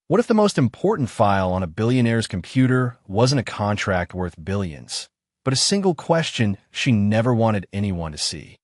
What if the most important file on a billionaire's computer wasn't a contract worth billions, but a single question she never wanted anyone to see?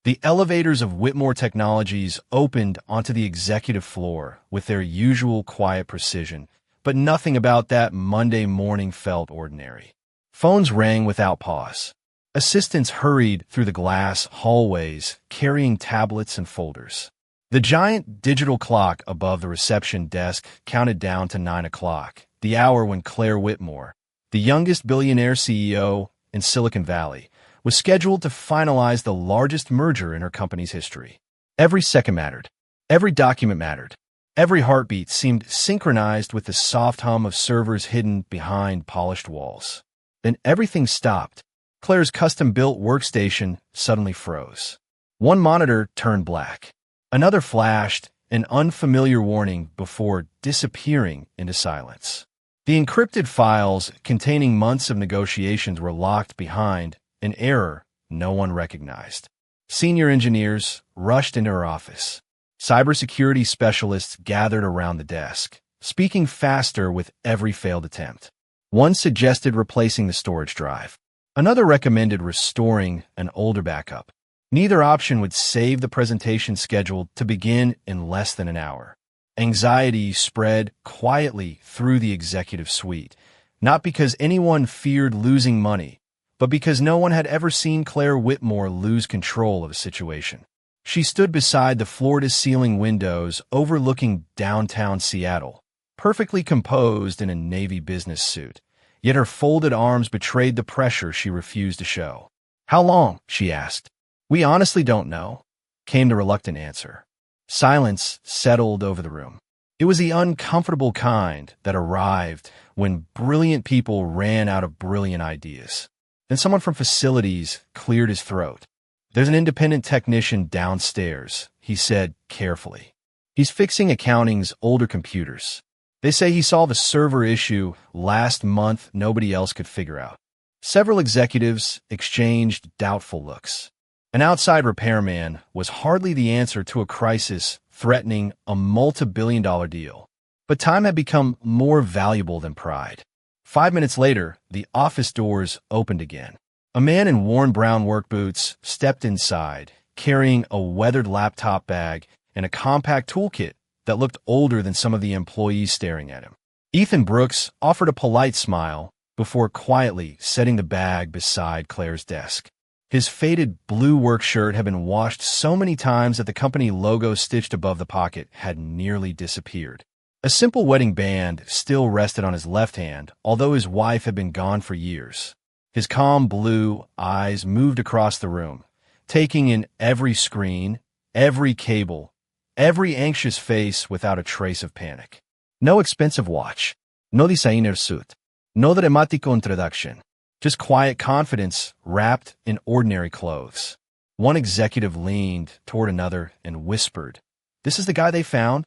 The elevators of Whitmore Technologies opened onto the executive floor with their usual quiet precision, but nothing about that Monday morning felt ordinary. Phones rang without pause. Assistants hurried through the glass hallways, carrying tablets and folders. The giant digital clock above the reception desk counted down to 9 o'clock, the hour when Claire Whitmore, the youngest billionaire CEO in Silicon Valley, was scheduled to finalize the largest merger in her company's history. Every second mattered. Every document mattered. Every heartbeat seemed synchronized with the soft hum of servers hidden behind polished walls. Then everything stopped. Claire's custom-built workstation suddenly froze. One monitor turned black. Another flashed an unfamiliar warning before disappearing into silence. The encrypted files containing months of negotiations were locked behind an error no one recognized. Senior engineers rushed into her office. Cybersecurity specialists gathered around the desk, speaking faster with every failed attempt. One suggested replacing the storage drive. Another recommended restoring an older backup. Neither option would save the presentation scheduled to begin in less than an hour. Anxiety spread quietly through the executive suite, not because anyone feared losing money, but because no one had ever seen Claire Whitmore lose control of a situation. She stood beside the floor-to-ceiling windows overlooking downtown Seattle, perfectly composed in a Navy business suit, yet her folded arms betrayed the pressure she refused to show. "How long?" she asked. "We honestly don't know," came the reluctant answer. Silence settled over the room. It was the uncomfortable kind that arrived when brilliant people ran out of brilliant ideas. Then someone from facilities cleared his throat. "There's an independent technician downstairs," he said carefully. "He's fixing accounting's older computers. They say he solved a server issue last month nobody else could figure out." Several executives exchanged doubtful looks. An outside repairman was hardly the answer to a crisis threatening a multi-billion-dollar deal. But time had become more valuable than pride. 5 minutes later, the office doors opened again. A man in worn brown work boots stepped inside, carrying a weathered laptop bag and a compact toolkit that looked older than some of the employees staring at him. Ethan Brooks offered a polite smile before quietly setting the bag beside Claire's desk. His faded blue work shirt had been washed so many times that the company logo stitched above the pocket had nearly disappeared. A simple wedding band still rested on his left hand, although his wife had been gone for years. His calm blue eyes moved across the room, taking in every screen, every cable, every anxious face without a trace of panic. No expensive watch, no designer suit, no dramatico introduction. Just quiet confidence wrapped in ordinary clothes. One executive leaned toward another and whispered, "This is the guy they found?"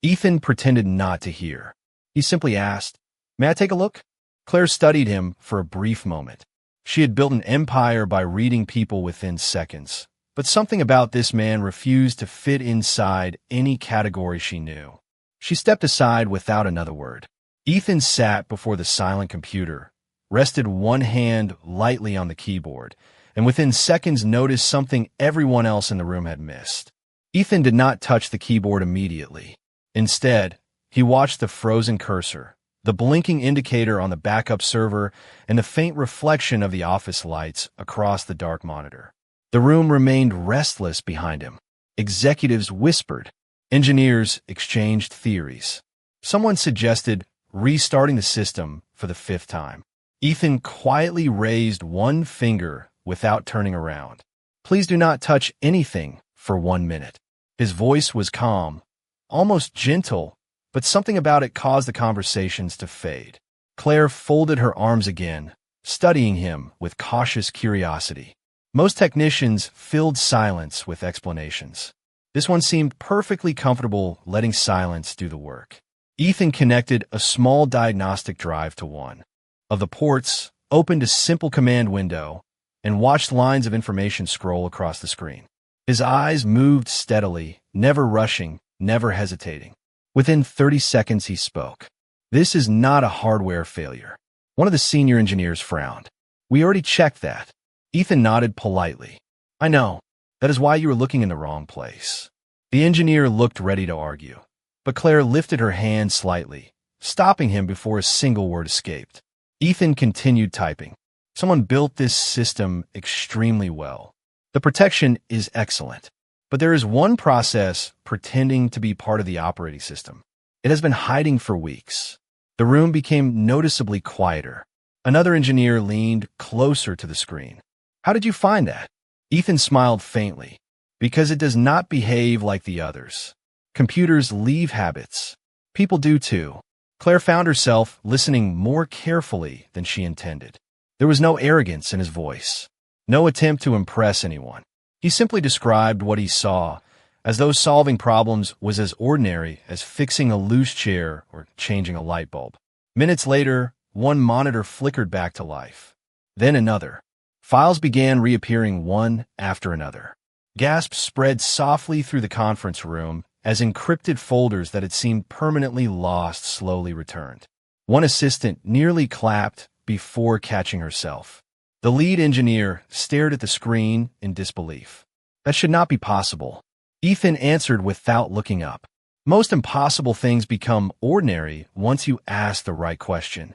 Ethan pretended not to hear. He simply asked, "May I take a look?" Claire studied him for a brief moment. She had built an empire by reading people within seconds, but something about this man refused to fit inside any category she knew. She stepped aside without another word. Ethan sat before the silent computer, rested one hand lightly on the keyboard, and within seconds noticed something everyone else in the room had missed. Ethan did not touch the keyboard immediately. Instead, he watched the frozen cursor, the blinking indicator on the backup server, and the faint reflection of the office lights across the dark monitor. The room remained restless behind him. Executives whispered. Engineers exchanged theories. Someone suggested restarting the system for the 5th time. Ethan quietly raised one finger without turning around. "Please do not touch anything for 1 minute." His voice was calm, almost gentle, but something about it caused the conversations to fade. Claire folded her arms again, studying him with cautious curiosity. Most technicians filled silence with explanations. This one seemed perfectly comfortable letting silence do the work. Ethan connected a small diagnostic drive to one of the ports, opened a simple command window, and watched lines of information scroll across the screen. His eyes moved steadily, never rushing, never hesitating. Within 30 seconds, he spoke. "This is not a hardware failure." One of the senior engineers frowned. "We already checked that." Ethan nodded politely. "I know. That is why you were looking in the wrong place." The engineer looked ready to argue, but Claire lifted her hand slightly, stopping him before a single word escaped. Ethan continued typing. "Someone built this system extremely well. The protection is excellent, but there is one process pretending to be part of the operating system. It has been hiding for weeks." The room became noticeably quieter. Another engineer leaned closer to the screen. "How did you find that?" Ethan smiled faintly. "Because it does not behave like the others. Computers leave habits. People do too." Claire found herself listening more carefully than she intended. There was no arrogance in his voice, no attempt to impress anyone. He simply described what he saw, as though solving problems was as ordinary as fixing a loose chair or changing a light bulb. Minutes later, one monitor flickered back to life. Then another. Files began reappearing one after another. Gasps spread softly through the conference room as encrypted folders that had seemed permanently lost slowly returned. One assistant nearly clapped before catching herself. The lead engineer stared at the screen in disbelief. "That should not be possible." Ethan answered without looking up. "Most impossible things become ordinary once you ask the right question."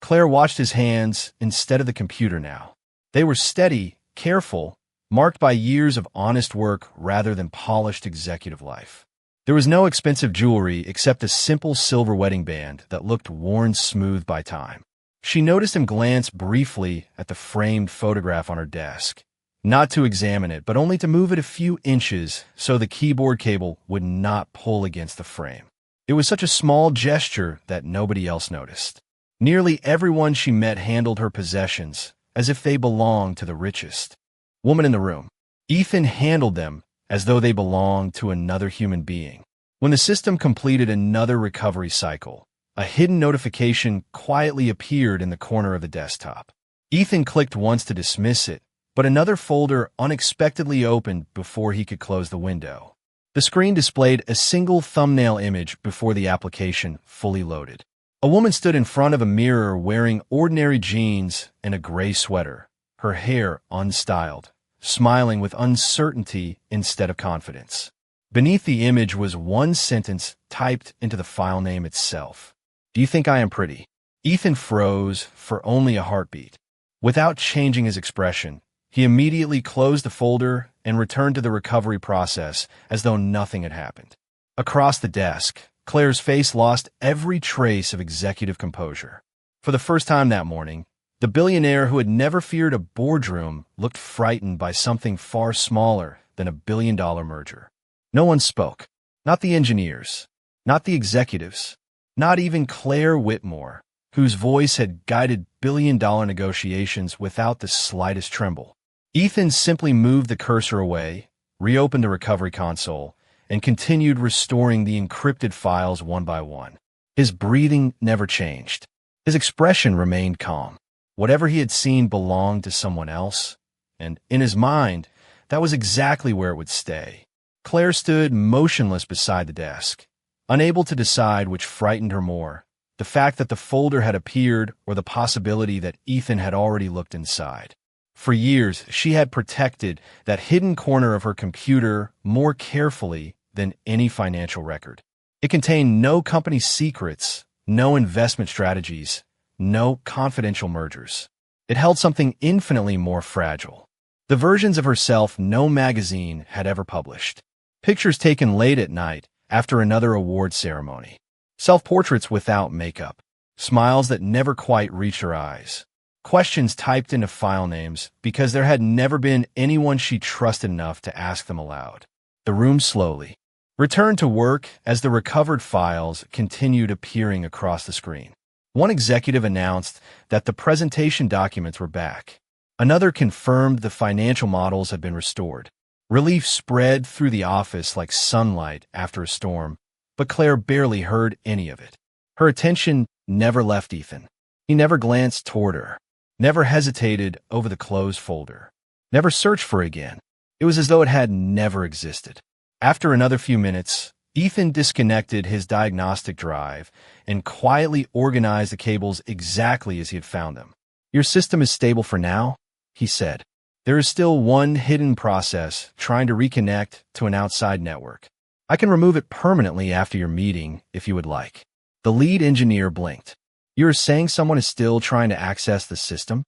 Claire watched his hands instead of the computer now. They were steady, careful, marked by years of honest work rather than polished executive life. There was no expensive jewelry except a simple silver wedding band that looked worn smooth by time. She noticed him glance briefly at the framed photograph on her desk, not to examine it, but only to move it a few inches so the keyboard cable would not pull against the frame. It was such a small gesture that nobody else noticed. Nearly everyone she met handled her possessions as if they belonged to the richest woman in the room. Ethan handled them as though they belonged to another human being. When the system completed another recovery cycle, a hidden notification quietly appeared in the corner of the desktop. Ethan clicked once to dismiss it, but another folder unexpectedly opened before he could close the window. The screen displayed a single thumbnail image before the application fully loaded. A woman stood in front of a mirror wearing ordinary jeans and a gray sweater, her hair unstyled, smiling with uncertainty instead of confidence. Beneath the image was one sentence typed into the file name itself. "Do you think I am pretty?" Ethan froze for only a heartbeat. Without changing his expression, he immediately closed the folder and returned to the recovery process as though nothing had happened. Across the desk, Claire's face lost every trace of executive composure. For the first time that morning, the billionaire who had never feared a boardroom looked frightened by something far smaller than a billion-dollar merger. No one spoke. Not the engineers. Not the executives. Not even Claire Whitmore, whose voice had guided billion-dollar negotiations without the slightest tremble. Ethan simply moved the cursor away, reopened the recovery console, and continued restoring the encrypted files one by one. His breathing never changed. His expression remained calm. Whatever he had seen belonged to someone else, and in his mind, that was exactly where it would stay. Claire stood motionless beside the desk, unable to decide which frightened her more, the fact that the folder had appeared or the possibility that Ethan had already looked inside. For years, she had protected that hidden corner of her computer more carefully than any financial record. It contained no company secrets, no investment strategies, no confidential mergers. It held something infinitely more fragile. The versions of herself no magazine had ever published. Pictures taken late at night after another award ceremony. Self-portraits without makeup. Smiles that never quite reached her eyes. Questions typed into file names because there had never been anyone she trusted enough to ask them aloud. The room slowly returned to work as the recovered files continued appearing across the screen. One executive announced that the presentation documents were back. Another confirmed the financial models had been restored. Relief spread through the office like sunlight after a storm, but Claire barely heard any of it. Her attention never left Ethan. He never glanced toward her, never hesitated over the closed folder, never searched for it again. It was as though it had never existed. After another few minutes, Ethan disconnected his diagnostic drive and quietly organized the cables exactly as he had found them. "Your system is stable for now," he said. "There is still one hidden process trying to reconnect to an outside network. I can remove it permanently after your meeting if you would like." The lead engineer blinked. "You are saying someone is still trying to access the system?"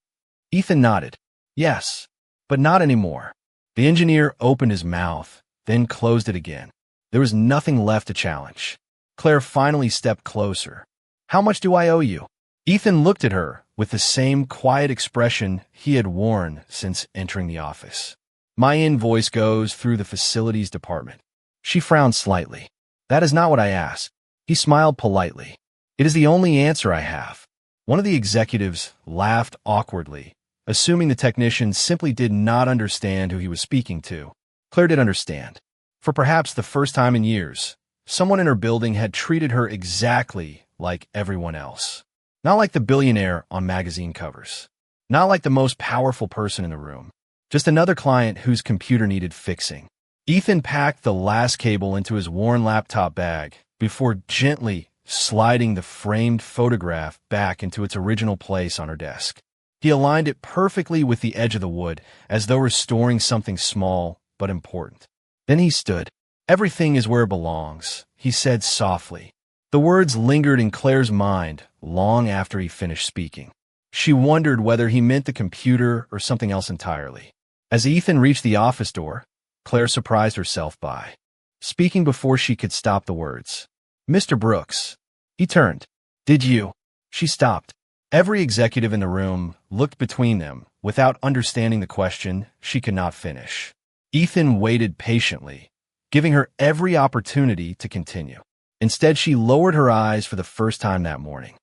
Ethan nodded. "Yes, but not anymore." The engineer opened his mouth, then closed it again. There was nothing left to challenge. Claire finally stepped closer. "How much do I owe you?" Ethan looked at her with the same quiet expression he had worn since entering the office. "My invoice goes through the facilities department." She frowned slightly. "That is not what I asked." He smiled politely. "It is the only answer I have." One of the executives laughed awkwardly, assuming the technician simply did not understand who he was speaking to. Claire did understand. For perhaps the first time in years, someone in her building had treated her exactly like everyone else. Not like the billionaire on magazine covers. Not like the most powerful person in the room. Just another client whose computer needed fixing. Ethan packed the last cable into his worn laptop bag before gently sliding the framed photograph back into its original place on her desk. He aligned it perfectly with the edge of the wood, as though restoring something small but important. Then he stood. "Everything is where it belongs," he said softly. The words lingered in Claire's mind long after he finished speaking. She wondered whether he meant the computer or something else entirely. As Ethan reached the office door, Claire surprised herself by speaking before she could stop the words. "Mr. Brooks." He turned. "Did you?" She stopped. Every executive in the room looked between them without understanding the question she could not finish. Ethan waited patiently, giving her every opportunity to continue. Instead, she lowered her eyes for the first time that morning.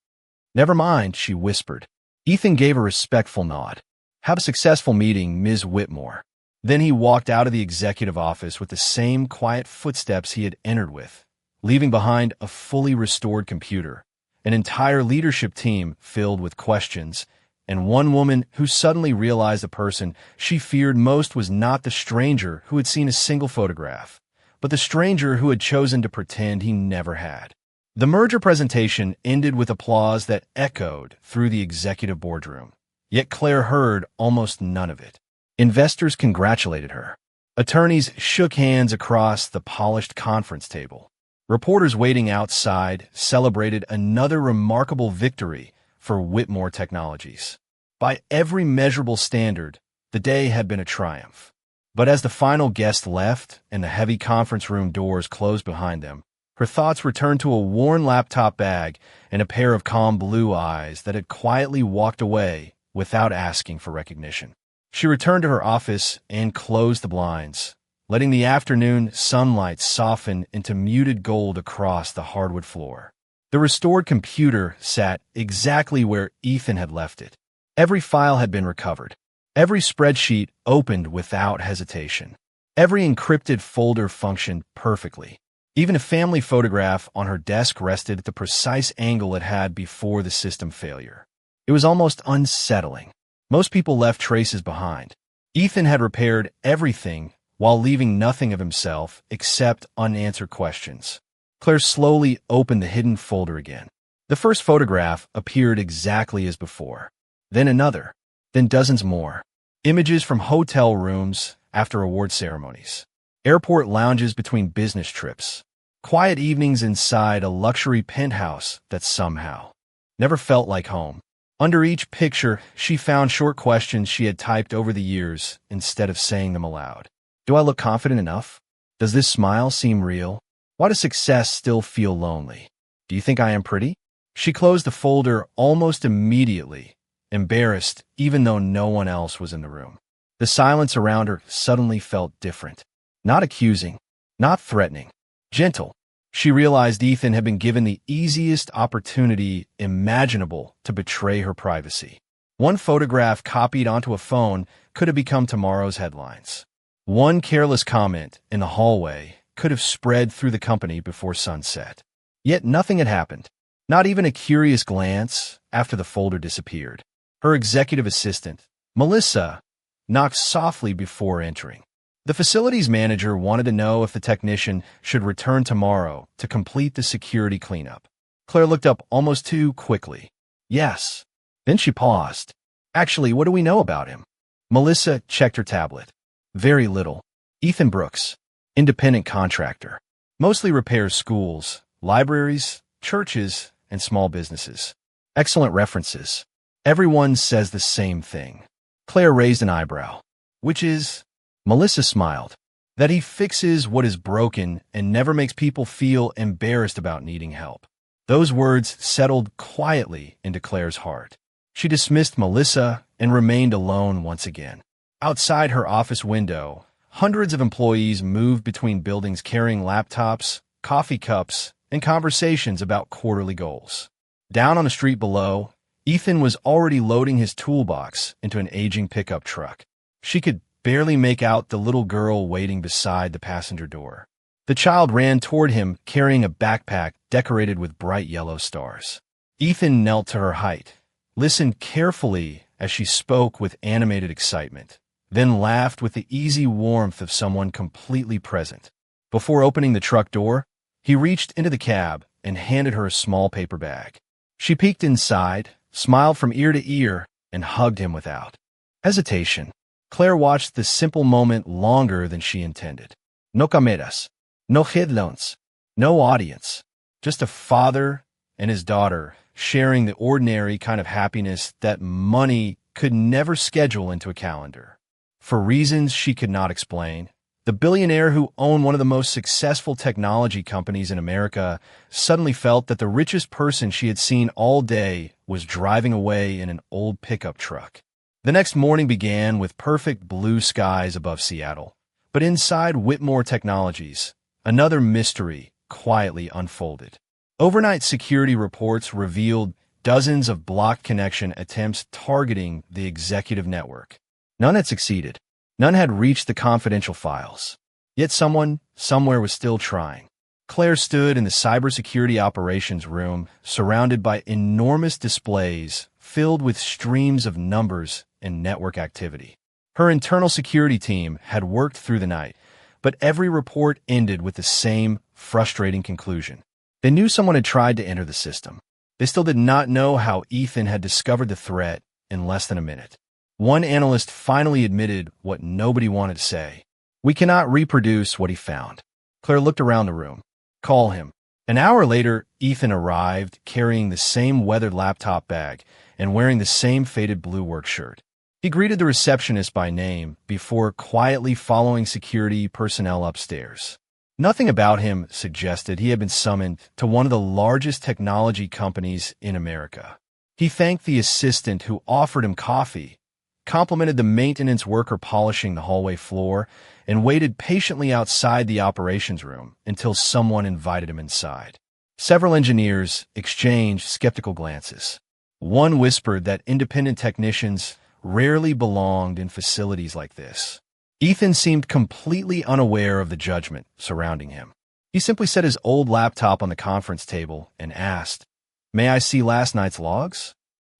"Never mind," she whispered. Ethan gave a respectful nod. "Have a successful meeting, Ms. Whitmore." Then he walked out of the executive office with the same quiet footsteps he had entered with, leaving behind a fully restored computer, an entire leadership team filled with questions, and one woman who suddenly realized the person she feared most was not the stranger who had seen a single photograph, but the stranger who had chosen to pretend he never had. The merger presentation ended with applause that echoed through the executive boardroom, yet Claire heard almost none of it. Investors congratulated her. Attorneys shook hands across the polished conference table. Reporters waiting outside celebrated another remarkable victory for Whitmore Technologies. By every measurable standard, the day had been a triumph. But as the final guest left and the heavy conference room doors closed behind them, her thoughts returned to a worn laptop bag and a pair of calm blue eyes that had quietly walked away without asking for recognition. She returned to her office and closed the blinds, letting the afternoon sunlight soften into muted gold across the hardwood floor. The restored computer sat exactly where Ethan had left it. Every file had been recovered. Every spreadsheet opened without hesitation. Every encrypted folder functioned perfectly. Even a family photograph on her desk rested at the precise angle it had before the system failure. It was almost unsettling. Most people left traces behind. Ethan had repaired everything while leaving nothing of himself except unanswered questions. Claire slowly opened the hidden folder again. The first photograph appeared exactly as before. Then another. Then dozens more. Images from hotel rooms after award ceremonies. Airport lounges between business trips. Quiet evenings inside a luxury penthouse that somehow never felt like home. Under each picture, she found short questions she had typed over the years instead of saying them aloud. Do I look confident enough? Does this smile seem real? Why does success still feel lonely? Do you think I am pretty? She closed the folder almost immediately, embarrassed even though no one else was in the room. The silence around her suddenly felt different. Not accusing, not threatening, gentle. She realized Ethan had been given the easiest opportunity imaginable to betray her privacy. One photograph copied onto a phone could have become tomorrow's headlines. One careless comment in the hallway could have spread through the company before sunset. Yet nothing had happened, not even a curious glance after the folder disappeared. Her executive assistant, Melissa, knocked softly before entering. The facilities manager wanted to know if the technician should return tomorrow to complete the security cleanup. Claire looked up almost too quickly. Yes. Then she paused. Actually, what do we know about him? Melissa checked her tablet. Very little. Ethan Brooks, independent contractor. Mostly repairs schools, libraries, churches, and small businesses. Excellent references. Everyone says the same thing. Claire raised an eyebrow. Which is? Melissa smiled. That he fixes what is broken and never makes people feel embarrassed about needing help. Those words settled quietly into Claire's heart. She dismissed Melissa and remained alone once again. Outside her office window, hundreds of employees moved between buildings carrying laptops, coffee cups, and conversations about quarterly goals. Down on the street below, Ethan was already loading his toolbox into an aging pickup truck. She could barely make out the little girl waiting beside the passenger door. The child ran toward him carrying a backpack decorated with bright yellow stars. Ethan knelt to her height, listened carefully as she spoke with animated excitement, then laughed with the easy warmth of someone completely present. Before opening the truck door, he reached into the cab and handed her a small paper bag. She peeked inside, smiled from ear to ear, and hugged him without hesitation. Claire watched the simple moment longer than she intended. No cameras, no headlines, no audience, just a father and his daughter sharing the ordinary kind of happiness that money could never schedule into a calendar. For reasons she could not explain, the billionaire who owned one of the most successful technology companies in America suddenly felt that the richest person she had seen all day was driving away in an old pickup truck. The next morning began with perfect blue skies above Seattle. But inside Whitmore Technologies, another mystery quietly unfolded. Overnight security reports revealed dozens of blocked connection attempts targeting the executive network. None had succeeded. None had reached the confidential files. Yet someone, somewhere was still trying. Claire stood in the cybersecurity operations room, surrounded by enormous displays filled with streams of numbers and network activity. Her internal security team had worked through the night, but every report ended with the same frustrating conclusion. They knew someone had tried to enter the system. They still did not know how Ethan had discovered the threat in less than a minute. One analyst finally admitted what nobody wanted to say. We cannot reproduce what he found. Claire looked around the room. Call him. An hour later, Ethan arrived carrying the same weathered laptop bag and wearing the same faded blue work shirt. He greeted the receptionist by name before quietly following security personnel upstairs. Nothing about him suggested he had been summoned to one of the largest technology companies in America. He thanked the assistant who offered him coffee, complimented the maintenance worker polishing the hallway floor, and waited patiently outside the operations room until someone invited him inside. Several engineers exchanged skeptical glances. One whispered that independent technicians rarely belonged in facilities like this. Ethan seemed completely unaware of the judgment surrounding him. He simply set his old laptop on the conference table and asked, "May I see last night's logs?"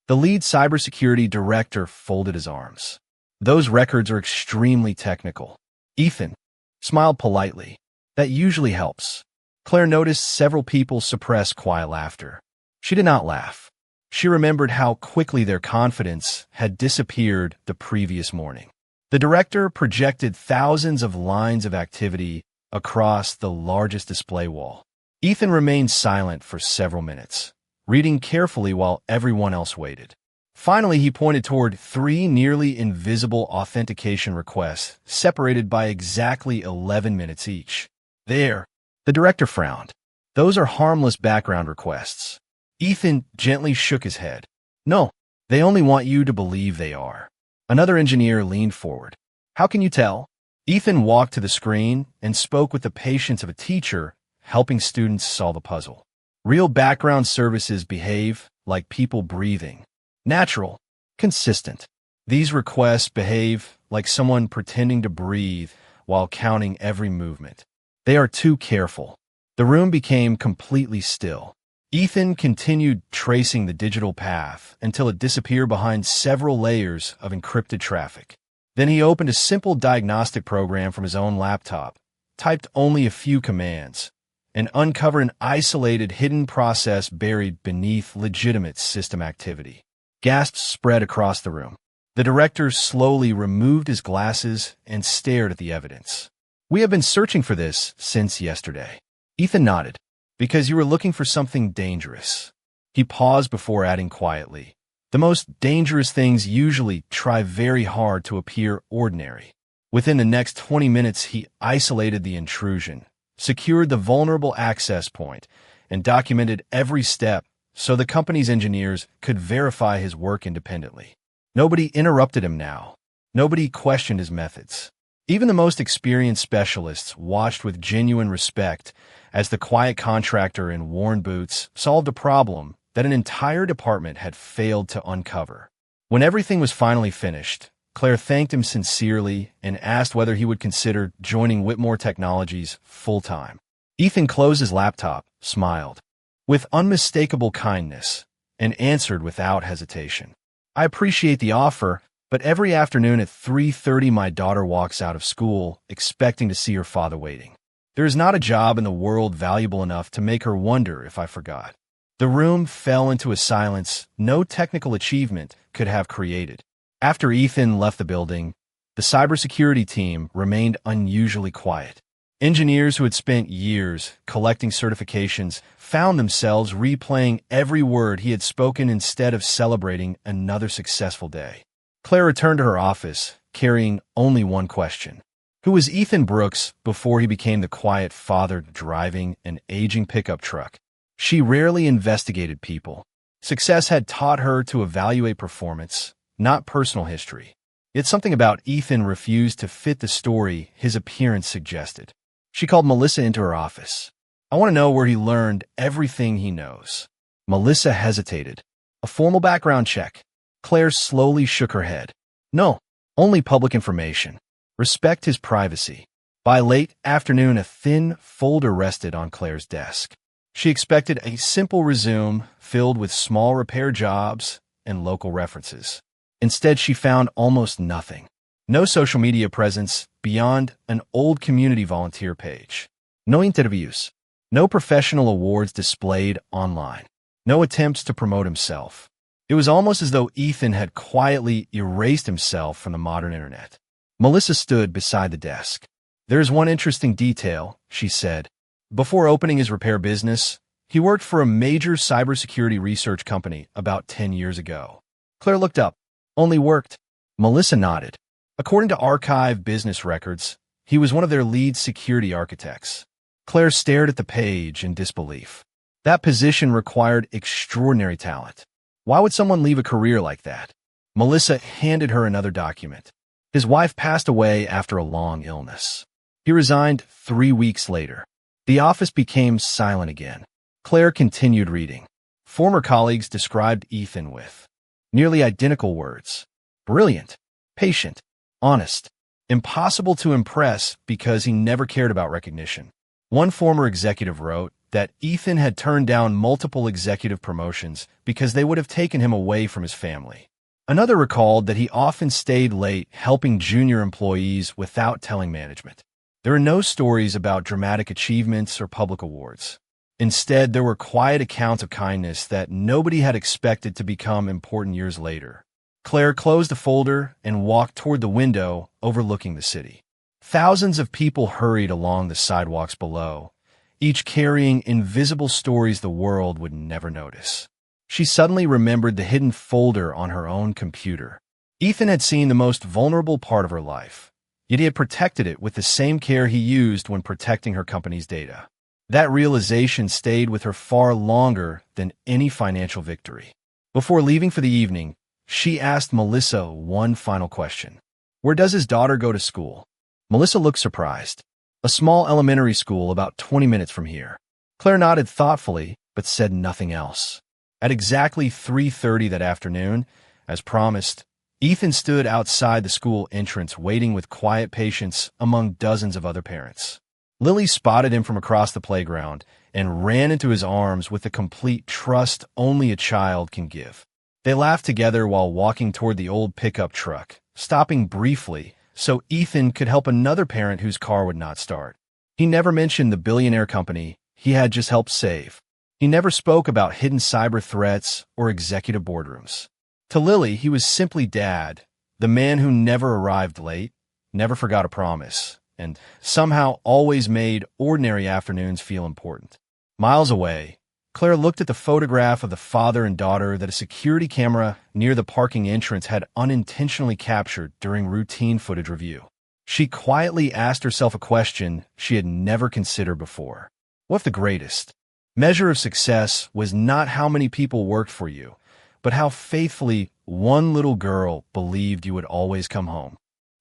The lead cybersecurity director folded his arms. "Those records are extremely technical." Ethan smiled politely. "That usually helps." Claire noticed several people suppress quiet laughter. She did not laugh. She remembered how quickly their confidence had disappeared the previous morning. The director projected thousands of lines of activity across the largest display wall. Ethan remained silent for several minutes, reading carefully while everyone else waited. Finally, he pointed toward 3 nearly invisible authentication requests separated by exactly 11 minutes each. "There." The director frowned. "Those are harmless background requests." Ethan gently shook his head. "No, they only want you to believe they are." Another engineer leaned forward. "How can you tell?" Ethan walked to the screen and spoke with the patience of a teacher helping students solve a puzzle. "Real background services behave like people breathing. Natural, consistent. These requests behave like someone pretending to breathe while counting every movement. They are too careful." The room became completely still. Ethan continued tracing the digital path until it disappeared behind several layers of encrypted traffic. Then he opened a simple diagnostic program from his own laptop, typed only a few commands, and uncovered an isolated hidden process buried beneath legitimate system activity. Gasps spread across the room. The director slowly removed his glasses and stared at the evidence. "We have been searching for this since yesterday." Ethan nodded. "Because you were looking for something dangerous." He paused before adding quietly, "The most dangerous things usually try very hard to appear ordinary." Within the next 20 minutes, he isolated the intrusion, secured the vulnerable access point, and documented every step so the company's engineers could verify his work independently. Nobody interrupted him now. Nobody questioned his methods. Even the most experienced specialists watched with genuine respect as the quiet contractor in worn boots solved a problem that an entire department had failed to uncover. When everything was finally finished, Claire thanked him sincerely and asked whether he would consider joining Whitmore Technologies full-time. Ethan closed his laptop, smiled with unmistakable kindness, and answered without hesitation. "I appreciate the offer, but every afternoon at 3:30 my daughter walks out of school expecting to see her father waiting. There is not a job in the world valuable enough to make her wonder if I forgot." The room fell into a silence no technical achievement could have created. After Ethan left the building, the cybersecurity team remained unusually quiet. Engineers who had spent years collecting certifications found themselves replaying every word he had spoken instead of celebrating another successful day. Claire returned to her office, carrying only one question. Who was Ethan Brooks before he became the quiet father driving an aging pickup truck? She rarely investigated people. Success had taught her to evaluate performance, not personal history. Yet something about Ethan refused to fit the story his appearance suggested. She called Melissa into her office. "I want to know where he learned everything he knows." Melissa hesitated. "A formal background check." Claire slowly shook her head. "No, only public information. Respect his privacy." By late afternoon, a thin folder rested on Claire's desk. She expected a simple resume filled with small repair jobs and local references. Instead, she found almost nothing. No social media presence beyond an old community volunteer page. No interviews. No professional awards displayed online. No attempts to promote himself. It was almost as though Ethan had quietly erased himself from the modern internet. Melissa stood beside the desk. "There's one interesting detail," she said. "Before opening his repair business, he worked for a major cybersecurity research company about 10 years ago." Claire looked up. "Only worked?" Melissa nodded. "According to archive business records, he was one of their lead security architects." Claire stared at the page in disbelief. That position required extraordinary talent. Why would someone leave a career like that? Melissa handed her another document. His wife passed away after a long illness. He resigned 3 weeks later. The office became silent again. Claire continued reading. Former colleagues described Ethan with nearly identical words. Brilliant, patient, honest, impossible to impress because he never cared about recognition. One former executive wrote that Ethan had turned down multiple executive promotions because they would have taken him away from his family. Another recalled that he often stayed late helping junior employees without telling management. There are no stories about dramatic achievements or public awards. Instead, there were quiet accounts of kindness that nobody had expected to become important years later. Claire closed the folder and walked toward the window overlooking the city. Thousands of people hurried along the sidewalks below, each carrying invisible stories the world would never notice. She suddenly remembered the hidden folder on her own computer. Ethan had seen the most vulnerable part of her life, yet he had protected it with the same care he used when protecting her company's data. That realization stayed with her far longer than any financial victory. Before leaving for the evening, she asked Melissa one final question. Where does his daughter go to school? Melissa looked surprised. A small elementary school about 20 minutes from here. Claire nodded thoughtfully, but said nothing else. At exactly 3:30 that afternoon, as promised, Ethan stood outside the school entrance waiting with quiet patience among dozens of other parents. Lily spotted him from across the playground and ran into his arms with the complete trust only a child can give. They laughed together while walking toward the old pickup truck, stopping briefly so Ethan could help another parent whose car would not start. He never mentioned the billionaire company he had just helped save. He never spoke about hidden cyber threats or executive boardrooms. To Lily, he was simply Dad, the man who never arrived late, never forgot a promise, and somehow always made ordinary afternoons feel important. Miles away, Claire looked at the photograph of the father and daughter that a security camera near the parking entrance had unintentionally captured during routine footage review. She quietly asked herself a question she had never considered before. What if the greatest measure of success was not how many people worked for you, but how faithfully one little girl believed you would always come home?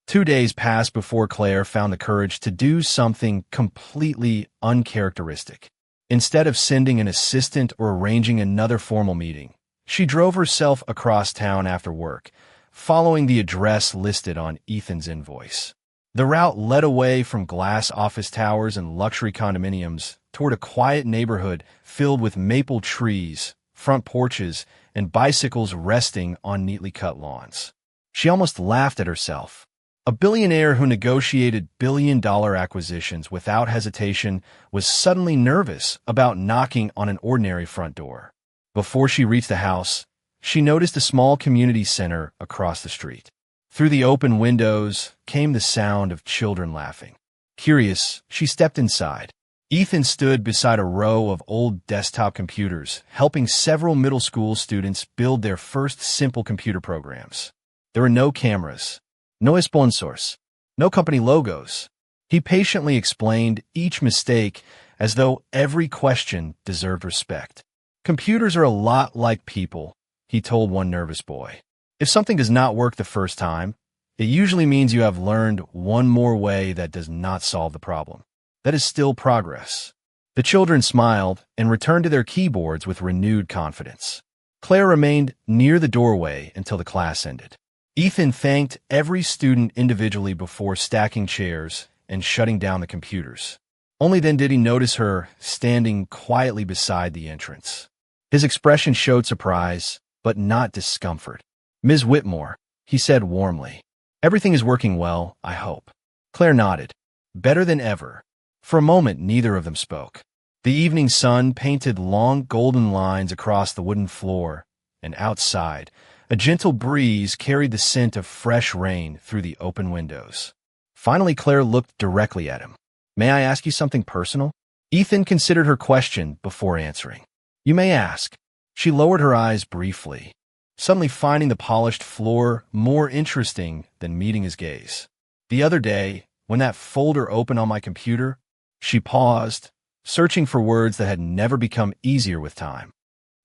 2 days passed before Claire found the courage to do something completely uncharacteristic. Instead of sending an assistant or arranging another formal meeting, she drove herself across town after work, following the address listed on Ethan's invoice. The route led away from glass office towers and luxury condominiums toward a quiet neighborhood filled with maple trees, front porches, and bicycles resting on neatly cut lawns. She almost laughed at herself. A billionaire who negotiated billion-dollar acquisitions without hesitation was suddenly nervous about knocking on an ordinary front door. Before she reached the house, she noticed a small community center across the street. Through the open windows came the sound of children laughing. Curious, she stepped inside. Ethan stood beside a row of old desktop computers, helping several middle school students build their first simple computer programs. There were no cameras, no sponsors, no company logos. He patiently explained each mistake as though every question deserved respect. Computers are a lot like people, he told one nervous boy. If something does not work the first time, it usually means you have learned one more way that does not solve the problem. That is still progress. The children smiled and returned to their keyboards with renewed confidence. Claire remained near the doorway until the class ended. Ethan thanked every student individually before stacking chairs and shutting down the computers. Only then did he notice her standing quietly beside the entrance. His expression showed surprise, but not discomfort. "Ms. Whitmore," he said warmly. "Everything is working well, I hope." Claire nodded. Better than ever. For a moment, neither of them spoke. The evening sun painted long golden lines across the wooden floor, and outside, a gentle breeze carried the scent of fresh rain through the open windows. Finally, Claire looked directly at him. "May I ask you something personal?" Ethan considered her question before answering. "You may ask." She lowered her eyes briefly, suddenly finding the polished floor more interesting than meeting his gaze. "The other day, when that folder opened on my computer," she paused, searching for words that had never become easier with time.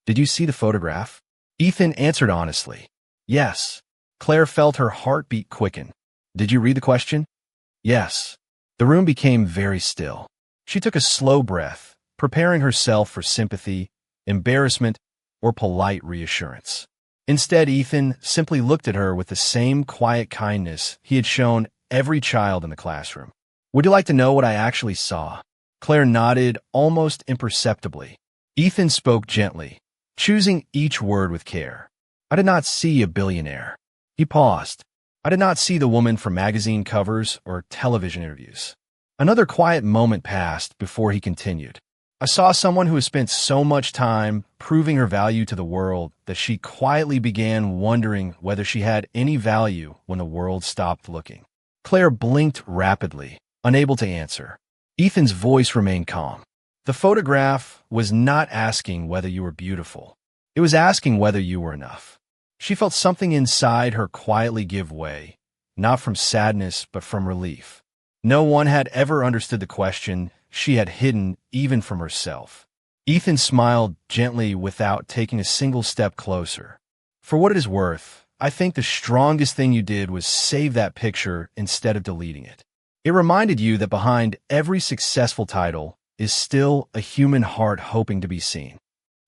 "Did you see the photograph?" Ethan answered honestly. "Yes." Claire felt her heartbeat quicken. "Did you read the question?" "Yes." The room became very still. She took a slow breath, preparing herself for sympathy, embarrassment, or polite reassurance. Instead, Ethan simply looked at her with the same quiet kindness he had shown every child in the classroom. "Would you like to know what I actually saw?" Claire nodded almost imperceptibly. Ethan spoke gently, choosing each word with care. "I did not see a billionaire." He paused. "I did not see the woman from magazine covers or television interviews." Another quiet moment passed before he continued. "I saw someone who has spent so much time proving her value to the world that she quietly began wondering whether she had any value when the world stopped looking." Claire blinked rapidly, unable to answer. Ethan's voice remained calm. "The photograph was not asking whether you were beautiful. It was asking whether you were enough." She felt something inside her quietly give way, not from sadness but from relief. No one had ever understood the question she had hidden even from herself. Ethan smiled gently without taking a single step closer. "For what it is worth, I think the strongest thing you did was save that picture instead of deleting it. It reminded you that behind every successful title is still a human heart hoping to be seen."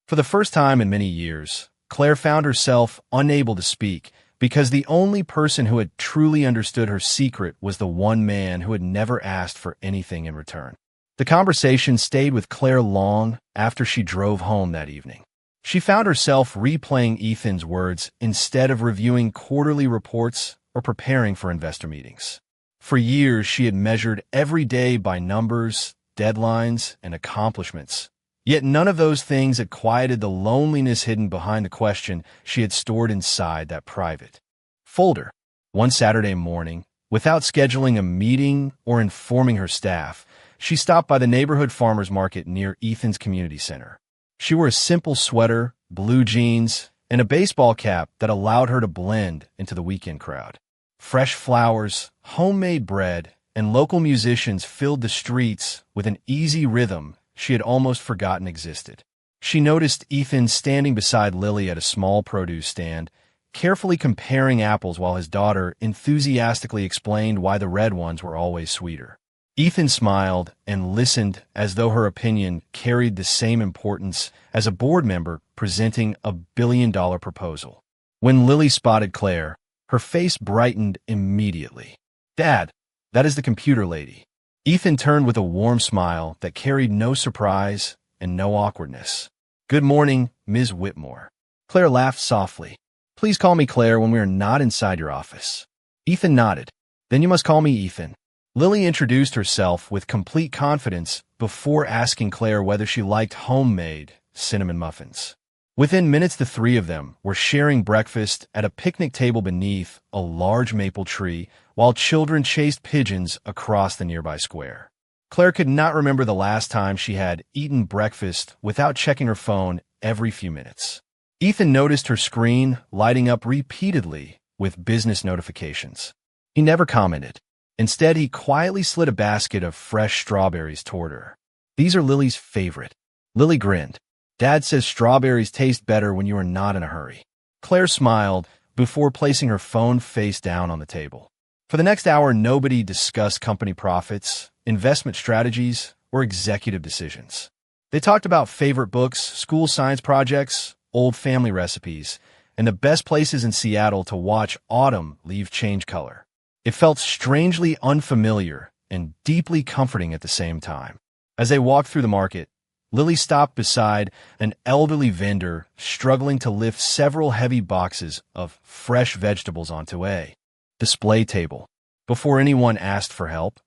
For the first time in many years, Claire found herself unable to speak because the only person who had truly understood her secret was the one man who had never asked for anything in return. The conversation stayed with Claire long after she drove home that evening. She found herself replaying Ethan's words instead of reviewing quarterly reports or preparing for investor meetings. For years, she had measured every day by numbers, deadlines, and accomplishments. Yet none of those things had quieted the loneliness hidden behind the question she had stored inside that private folder. One Saturday morning, without scheduling a meeting or informing her staff, she stopped by the neighborhood farmers market near Ethan's community center. She wore a simple sweater, blue jeans, and a baseball cap that allowed her to blend into the weekend crowd. Fresh flowers, homemade bread, and local musicians filled the streets with an easy rhythm she had almost forgotten existed. She noticed Ethan standing beside Lily at a small produce stand, carefully comparing apples while his daughter enthusiastically explained why the red ones were always sweeter. Ethan smiled and listened as though her opinion carried the same importance as a board member presenting a billion-dollar proposal. When Lily spotted Claire, her face brightened immediately. "Dad, that is the computer lady." Ethan turned with a warm smile that carried no surprise and no awkwardness. "Good morning, Ms. Whitmore." Claire laughed softly. "Please call me Claire when we are not inside your office." Ethan nodded. "Then you must call me Ethan." Lily introduced herself with complete confidence before asking Claire whether she liked homemade cinnamon muffins. Within minutes, the three of them were sharing breakfast at a picnic table beneath a large maple tree while children chased pigeons across the nearby square. Claire could not remember the last time she had eaten breakfast without checking her phone every few minutes. Ethan noticed her screen lighting up repeatedly with business notifications. He never commented. Instead, he quietly slid a basket of fresh strawberries toward her. "These are Lily's favorite." Lily grinned. "Dad says strawberries taste better when you are not in a hurry." Claire smiled before placing her phone face down on the table. For the next hour, nobody discussed company profits, investment strategies, or executive decisions. They talked about favorite books, school science projects, old family recipes, and the best places in Seattle to watch autumn leaves change color. It felt strangely unfamiliar and deeply comforting at the same time. As they walked through the market, Lily stopped beside an elderly vendor struggling to lift several heavy boxes of fresh vegetables onto a display table. Before anyone asked for help,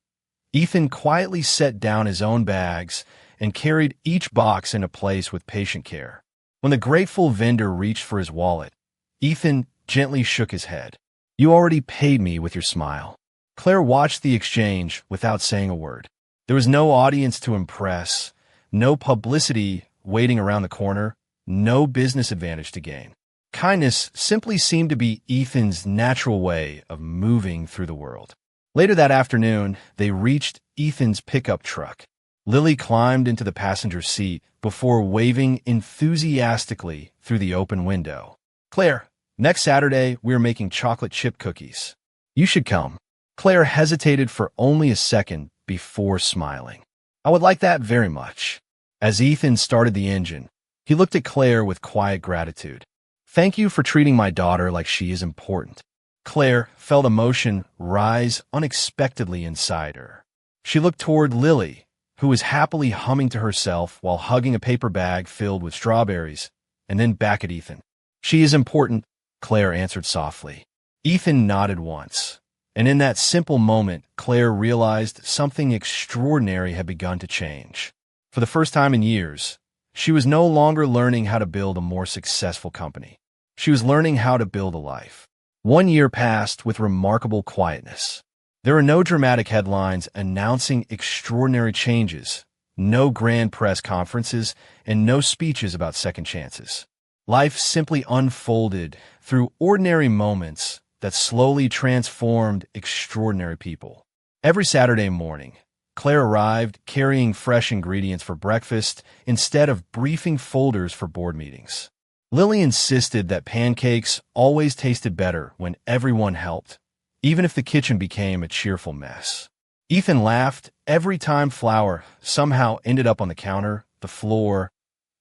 Ethan quietly set down his own bags and carried each box into place with patient care. When the grateful vendor reached for his wallet, Ethan gently shook his head. "You already paid me with your smile." Claire watched the exchange without saying a word. There was no audience to impress, no publicity waiting around the corner, no business advantage to gain. Kindness simply seemed to be Ethan's natural way of moving through the world. Later that afternoon, they reached Ethan's pickup truck. Lily climbed into the passenger seat before waving enthusiastically through the open window. "Claire, next Saturday, we're making chocolate chip cookies. You should come." Claire hesitated for only a second before smiling. "I would like that very much." As Ethan started the engine, he looked at Claire with quiet gratitude. "Thank you for treating my daughter like she is important." Claire felt emotion rise unexpectedly inside her. She looked toward Lily, who was happily humming to herself while hugging a paper bag filled with strawberries, and then back at Ethan. "She is important," Claire answered softly. Ethan nodded once, and in that simple moment, Claire realized something extraordinary had begun to change. For the first time in years, she was no longer learning how to build a more successful company. She was learning how to build a life. 1 year passed with remarkable quietness. There were no dramatic headlines announcing extraordinary changes, no grand press conferences, and no speeches about second chances. Life simply unfolded through ordinary moments that slowly transformed extraordinary people. Every Saturday morning, Claire arrived carrying fresh ingredients for breakfast instead of briefing folders for board meetings. Lily insisted that pancakes always tasted better when everyone helped, even if the kitchen became a cheerful mess. Ethan laughed every time flour somehow ended up on the counter, the floor,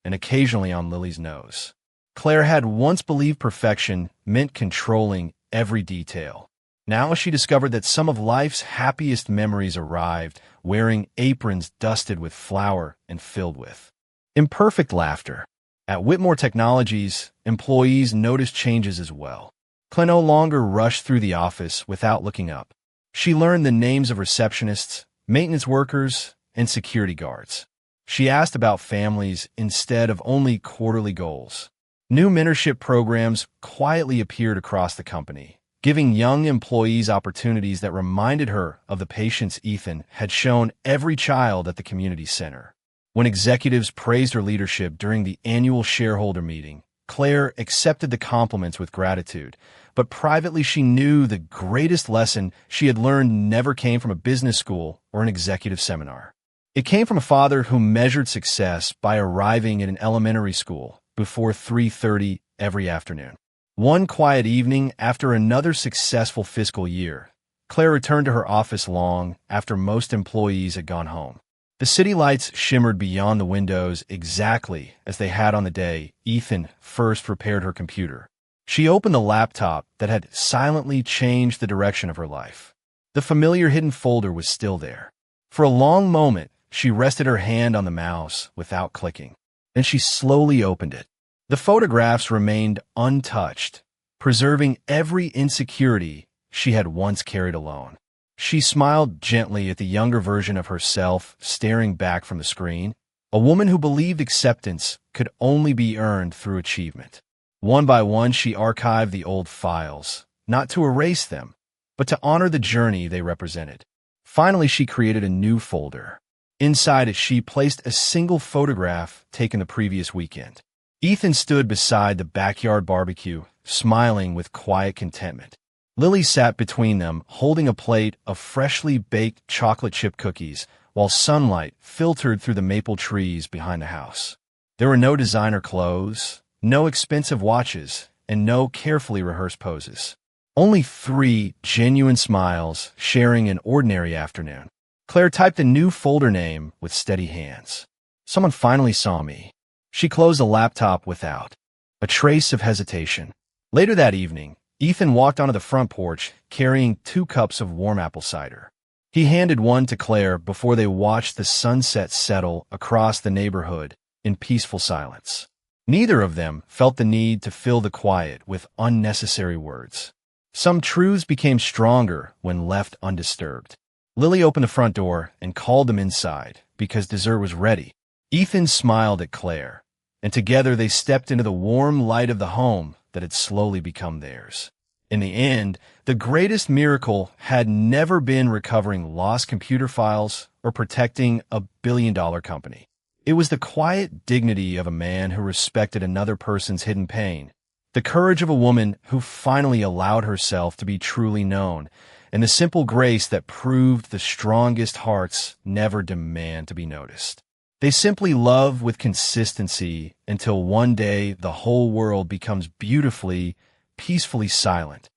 and occasionally on Lily's nose. Claire had once believed perfection meant controlling every detail. Now she discovered that some of life's happiest memories arrived wearing aprons dusted with flour and filled with imperfect laughter. At Whitmore Technologies, employees noticed changes as well. Claire no longer rushed through the office without looking up. She learned the names of receptionists, maintenance workers, and security guards. She asked about families instead of only quarterly goals. New mentorship programs quietly appeared across the company, giving young employees opportunities that reminded her of the patience Ethan had shown every child at the community center. When executives praised her leadership during the annual shareholder meeting, Claire accepted the compliments with gratitude, but privately she knew the greatest lesson she had learned never came from a business school or an executive seminar. It came from a father who measured success by arriving at an elementary school before 3:30 every afternoon. One quiet evening after another successful fiscal year, Claire returned to her office long after most employees had gone home. The city lights shimmered beyond the windows exactly as they had on the day Ethan first repaired her computer. She opened the laptop that had silently changed the direction of her life. The familiar hidden folder was still there. For a long moment, she rested her hand on the mouse without clicking. Then she slowly opened it. The photographs remained untouched, preserving every insecurity she had once carried alone. She smiled gently at the younger version of herself staring back from the screen, a woman who believed acceptance could only be earned through achievement. One by one, she archived the old files, not to erase them, but to honor the journey they represented. Finally, she created a new folder. Inside it, she placed a single photograph taken the previous weekend. Ethan stood beside the backyard barbecue, smiling with quiet contentment. Lily sat between them, holding a plate of freshly baked chocolate chip cookies, while sunlight filtered through the maple trees behind the house. There were no designer clothes, no expensive watches, and no carefully rehearsed poses. Only 3 genuine smiles sharing an ordinary afternoon. Claire typed a new folder name with steady hands. Someone finally saw me. She closed the laptop without a trace of hesitation. Later that evening, Ethan walked onto the front porch carrying 2 cups of warm apple cider. He handed one to Claire before they watched the sunset settle across the neighborhood in peaceful silence. Neither of them felt the need to fill the quiet with unnecessary words. Some truths became stronger when left undisturbed. Lily opened the front door and called them inside because dessert was ready. Ethan smiled at Claire, and together they stepped into the warm light of the home that had slowly become theirs. In the end, the greatest miracle had never been recovering lost computer files or protecting a billion-dollar company. It was the quiet dignity of a man who respected another person's hidden pain, the courage of a woman who finally allowed herself to be truly known, and the simple grace that proved the strongest hearts never demand to be noticed. They simply love with consistency until one day the whole world becomes beautifully, peacefully silent,